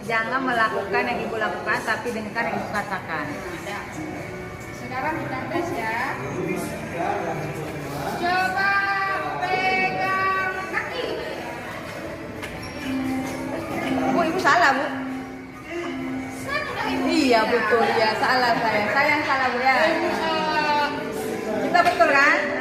Jangan melakukan yang ibu lakukan, tapi dengarkan yang ibu katakan. Sekarang kita tes ya. Coba pegang kaki. Bu, ibu salah, Bu. Iya, betul. Ya, salah saya. Saya yang salah, Bu ya. Kita betul kan?